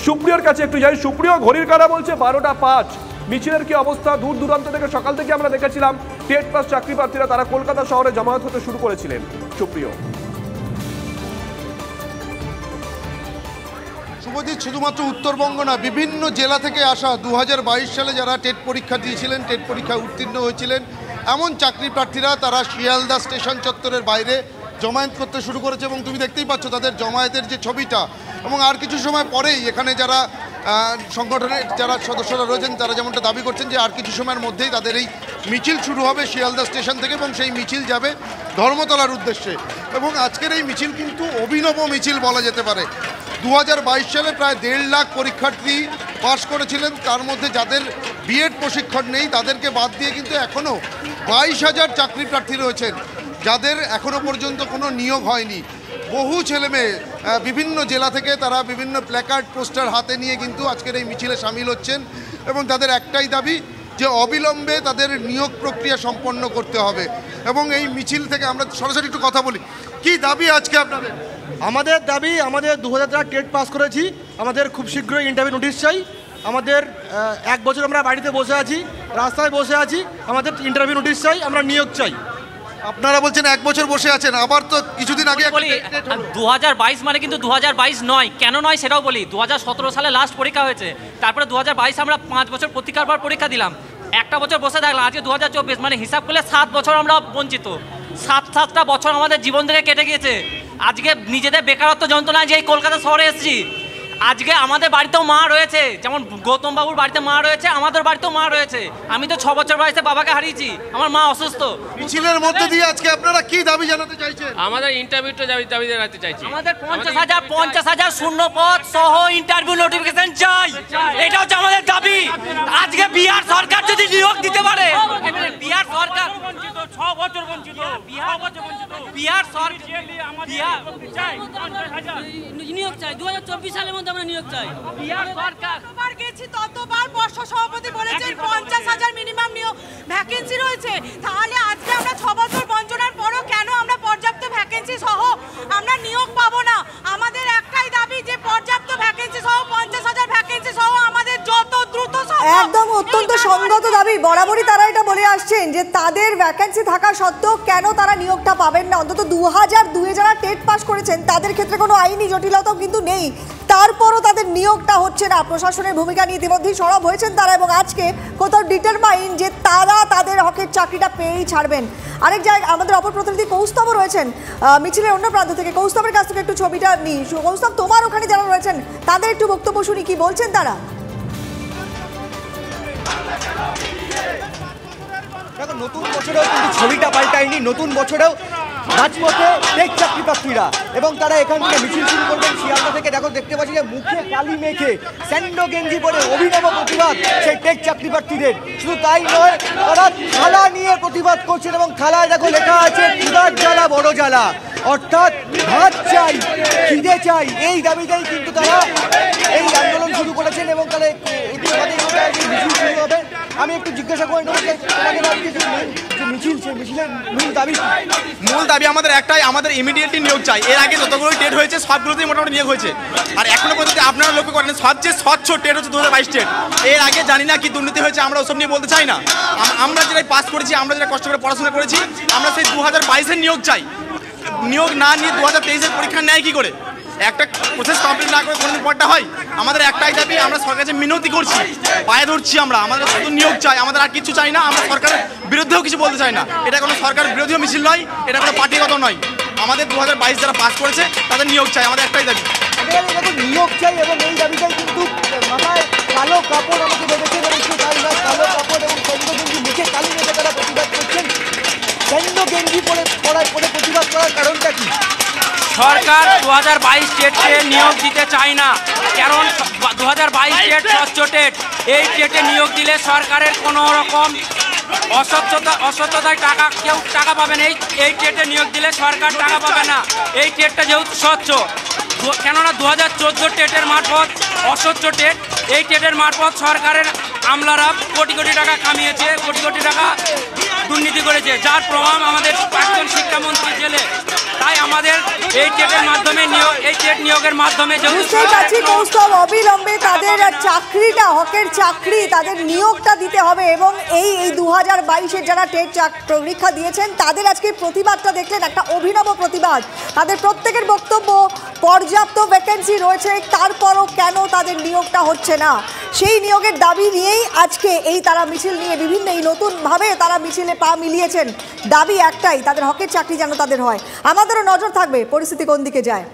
সুপ্রিয়র কাছে একটু যাই। সুপ্রিয়, ঘড়ির কাঁটা বলছে 12টা 5। মিছিলের কি অবস্থা? দূর দূরান্ত থেকে সকাল থেকে আমরা দেখেছিলাম টেট পাস চাকরি প্রার্থীরা তারা কলকাতা শহরে জমায়েত হতে শুরু করেছিলেন। সুপ্রিয়, শুভজিৎ, শুধুমাত্র উত্তরবঙ্গ না, বিভিন্ন জেলা থেকে আসা 2022 সালে যারা টেট পরীক্ষা দিয়েছিলেন, টেট পরীক্ষায় উত্তীর্ণ হয়েছিলেন, এমন চাকরি প্রার্থীরা তারা শিয়ালদা স্টেশন চত্বরের বাইরে জমায়েত করতে শুরু করেছে। এবং তুমি দেখতেই পাচ্ছ তাদের জমায়েতের যে ছবিটা। এবং আর কিছু সময় পরেই এখানে যারা সংগঠনের যারা সদস্যরা রয়েছেন তারা যেমনটা দাবি করছেন যে আর কিছু সময়ের মধ্যেই তাদের এই মিছিল শুরু হবে শিয়ালদা স্টেশন থেকে, এবং সেই মিছিল যাবে ধর্মতলার উদ্দেশ্যে। এবং আজকের এই মিছিল কিন্তু অভিনব মিছিল বলা যেতে পারে। 2022 সালে প্রায় 1.5 লাখ পরীক্ষার্থী পাশ করেছিলেন, তার মধ্যে যাদের বিএড প্রশিক্ষণ নেই তাদেরকে বাদ দিয়ে কিন্তু এখনও 22,000 চাকরি প্রার্থী রয়েছেন যাদের এখনও পর্যন্ত কোনো নিয়োগ হয়নি। বহু ছেলেমেয়ে বিভিন্ন জেলা থেকে তারা বিভিন্ন প্ল্যাকার্ড পোস্টার হাতে নিয়ে কিন্তু আজকের এই মিছিলে সামিল হচ্ছেন, এবং তাদের একটাই দাবি যে অবিলম্বে তাদের নিয়োগ প্রক্রিয়া সম্পন্ন করতে হবে। এবং এই মিছিল থেকে আমরা সরাসরি একটু কথা বলি, কি দাবি আজকে আপনাদের? আমাদের দাবি, আমাদের 2000 টেট পাস করেছি, আমাদের খুব শীঘ্রই ইন্টারভিউ নোটিশ চাই। আমাদের 1 বছর আমরা বাড়িতে বসে আছি, রাস্তায় বসে আছি, আমাদের ইন্টারভিউ নোটিশ চাই, আমরা নিয়োগ চাই। আপনারা বলছেন 1 বছর বসে আছেন, আবার তো কিছুদিন আগে 2022 মানে কিন্তু 2022 নয়। কেন নয় সেটাও বলি। 2017 সালে লাস্ট পরীক্ষা হয়েছে, তারপরে 2022 আমরা 5 বছর প্রতীক্ষার পর পরীক্ষা দিলাম, একটা বছর বসে থাকলাম। আজকে 2024, মানে হিসাব করলে 7 বছর আমরা বঞ্চিত। 7টা বছর আমাদের জীবন থেকে কেটে গিয়েছে। আজকে নিজেদের বেকারত্ব যন্ত্রণায় যে এই কলকাতা শহরে এসেছি। আজকে আমাদের বাড়িতেও মা রয়েছে, যেমন গৌতম বাবুর বাড়িতে মা রয়েছে, আমাদের বাড়িতেও মা রয়েছে। আমি তো 6 বছর বয়সে বাবাকে হারিয়েছি, আমার মা অসুস্থ। মিছিলের মধ্যে দিয়ে আজকে আপনারা কি দাবি জানাতে চাইছেন? আমাদের ইন্টারভিউটা দাবি জানাতে চাইছি। আমাদের 50,000 শূন্য পদ সহ ইন্টারভিউ নোটিফিকেশন চাই, এটা হচ্ছে আমাদের দাবি। আজকে বিহার সরকার যদি নিয়োগ দিতে পারে, বিহার সরকার 6 বছর বঞ্চিত, বিহার সরকার নিয়োগ চাই। 2024 সালের মধ্যে আমরা নিয়োগ চাই। বিহার সরকার যতবার গেছি ততবার পর্ষদ সভাপতি বলেছেন 50,000 মিনিমাম নিয়োগ ভ্যাকেন্সি রয়েছে। তাহলে আজকে আমরা 6 বছর বঞ্চনার পরও কেন আমরা পর্যাপ্ত ভ্যাকেন্সি সহ আমরা নিয়োগ পাবো না? আমাদের একটাই দাবি যে পর্যাপ্ত ভ্যাকেন্সি সহ 50,000 ভ্যাকেন্সি সহ আমাদের যত দ্রুত একদম অত্যন্ত সংগত দাবি। বরাবরই তারা এটা বলে আসছেন যে তাদের ভ্যাকেন্সি থাকা সত্ত্বেও কেন তারা নিয়োগটা পাবেন না। অন্তত 2002 যারা টেট পাস করেছেন তাদের ক্ষেত্রে কোনো আইনি জটিলতাও কিন্তু নেই, তারপরও তাদের নিয়োগটা হচ্ছে না। প্রশাসনের ভূমিকা নিয়ে ইতিমধ্যেই সরব হয়েছেন তারা, এবং আজকে কোথাও ডিটারমাইন যে তারা তাদের হকের চাকরিটা পেয়েই ছাড়বেন। আরেক জায়গায় আমাদের অপর প্রতিনিধি কৌস্তব রয়েছেন মিছিলের অন্য প্রান্ত থেকে। কৌস্তবের কাছ থেকে একটু ছবিটা নিই। কৌস্তব, তোমার ওখানে যারা রয়েছেন তাদের একটু বক্তব্য শুনি, কি বলছেন তারা? দেখো, নতুন বছরেও কিন্তু ছবিটা পাল্টায়নি। নতুন বছরেও রাজপথে টেট চাকরি প্রার্থীরা, এবং তারা এখান থেকে মিছিল শুরু করবেন শিয়ালদা থেকে। দেখো, দেখতে পাচ্ছি যে মুখে কালি মেখে স্যান্ডো গেঞ্জি পরে অভিনব প্রতিবাদ সেই টেট চাকরি প্রার্থীদের। শুধু তাই নয়, তারা থালা নিয়ে প্রতিবাদ করছেন, এবং থালায় দেখো লেখা আছে ক্ষুধার জ্বালা বড় জ্বালা, অর্থাৎ ভাত চাই, খিদে চাই। এই দাবিতেই কিন্তু তারা এই আন্দোলন শুরু করেছেন, এবং তারা একটু মিছিল শুরু হবে। আমি একটু জিজ্ঞাসা করে নেব মিছিলের মূল দাবি আমাদের একটাই, আমাদের ইমিডিয়েটলি নিয়োগ চাই। এর আগে যতগুলো টেট হয়েছে সবগুলোতেই মোটামুটি নিয়োগ হয়েছে, আর এখনো পর্যন্ত আপনারা লক্ষ্য করেন সবচেয়ে স্বচ্ছ টেট হচ্ছে 2022 টেট। এর আগে জানি না কি দুর্নীতি হয়েছে, আমরা ওসব নিয়ে বলতে চাই না। আমরা যেটা পাস করেছি, আমরা যেটা কষ্ট করে পড়াশোনা করেছি, আমরা সেই 2022-এর নিয়োগ চাই। নিয়োগ না নিয়ে 2023-এর পরীক্ষা নেয় কি করে? একটা প্রসেস কমপ্লিট না করে কোনোদিন পরটা হয়? আমাদের একটাই দাবি, আমরা সরকারের কাছে মিনতি করছি, পায়ে ধরছি, আমাদের শুধু নিয়োগ চাই, আমাদের আর কিছু চাই না। আমরা সরকারের বিরুদ্ধেও কিছু বলতে চাই না। এটা কোনো সরকার বিরোধী মিছিল নয়, এটা কোনো পার্টিগত নয়। আমাদের 2022 যারা পাস করেছে তাদের নিয়োগ চাই, আমাদের একটাই দাবি নিয়োগ চাই। এবং এই দাবিটাই কিন্তু মাথায় কালো কাপড় আমাকে দেখেছেন, এবং একটু তাই নয়, কালো কাপড় এবং স্যান্ডো গেঞ্জি, মুখে কালি মেখে তারা প্রতিবাদ করছেন। স্যান্ডো গেঞ্জি পরে প্রতিবাদ করার কারণটা কি? সরকার 2022 টেটে নিয়োগ দিতে চায় না, কারণ 2022 টেট স্বচ্ছ টেট। এই টেটে নিয়োগ দিলে সরকারের কোনো রকম অস্বচ্ছতায় কেউ টাকা পাবে না। এই টেটে নিয়োগ দিলে সরকার টাকা পাবে না। এই টেটটা যেহেতু স্বচ্ছ, কেননা 2014 টেটের মারফত অস্বচ্ছ টেট, এই টেটের মারফত সরকারের আমলারা কোটি কোটি টাকা কামিয়েছে, কোটি কোটি টাকা দুর্নীতি করেছে, যার প্রমাণ আমাদের প্রাক্তন শিক্ষামন্ত্রী জেলে। তাই আমাদের এই টেটের মাধ্যমে এই টেট নিয়োগের মাধ্যমে বুঝতেই পারছি কৌস্তব, অবিলম্বে তাদের চাকরিটা, হকের চাকরি, তাদের নিয়োগটা দিতে হবে। এবং এই 2022-এর যারা টেট পরীক্ষা দিয়েছেন তাদের আজকে প্রতিবাদটা দেখলেন, একটা অভিনব প্রতিবাদ। তাদের প্রত্যেকের বক্তব্য পর্যাপ্ত ভ্যাকেন্সি রয়েছে, তারপরও কেন তাদের নিয়োগটা হচ্ছে না, সেই নিয়োগের দাবি নিয়েই আজকে এই তারা মিছিল নিয়ে বিভিন্ন এই নতুনভাবে তারা মিছিলে পা মিলিয়েছেন। দাবি একটাই, তাদের হকের চাকরি যেন তাদের হয়। আমাদেরও নজর থাকবে পরিস্থিতি কোন দিকে যায়।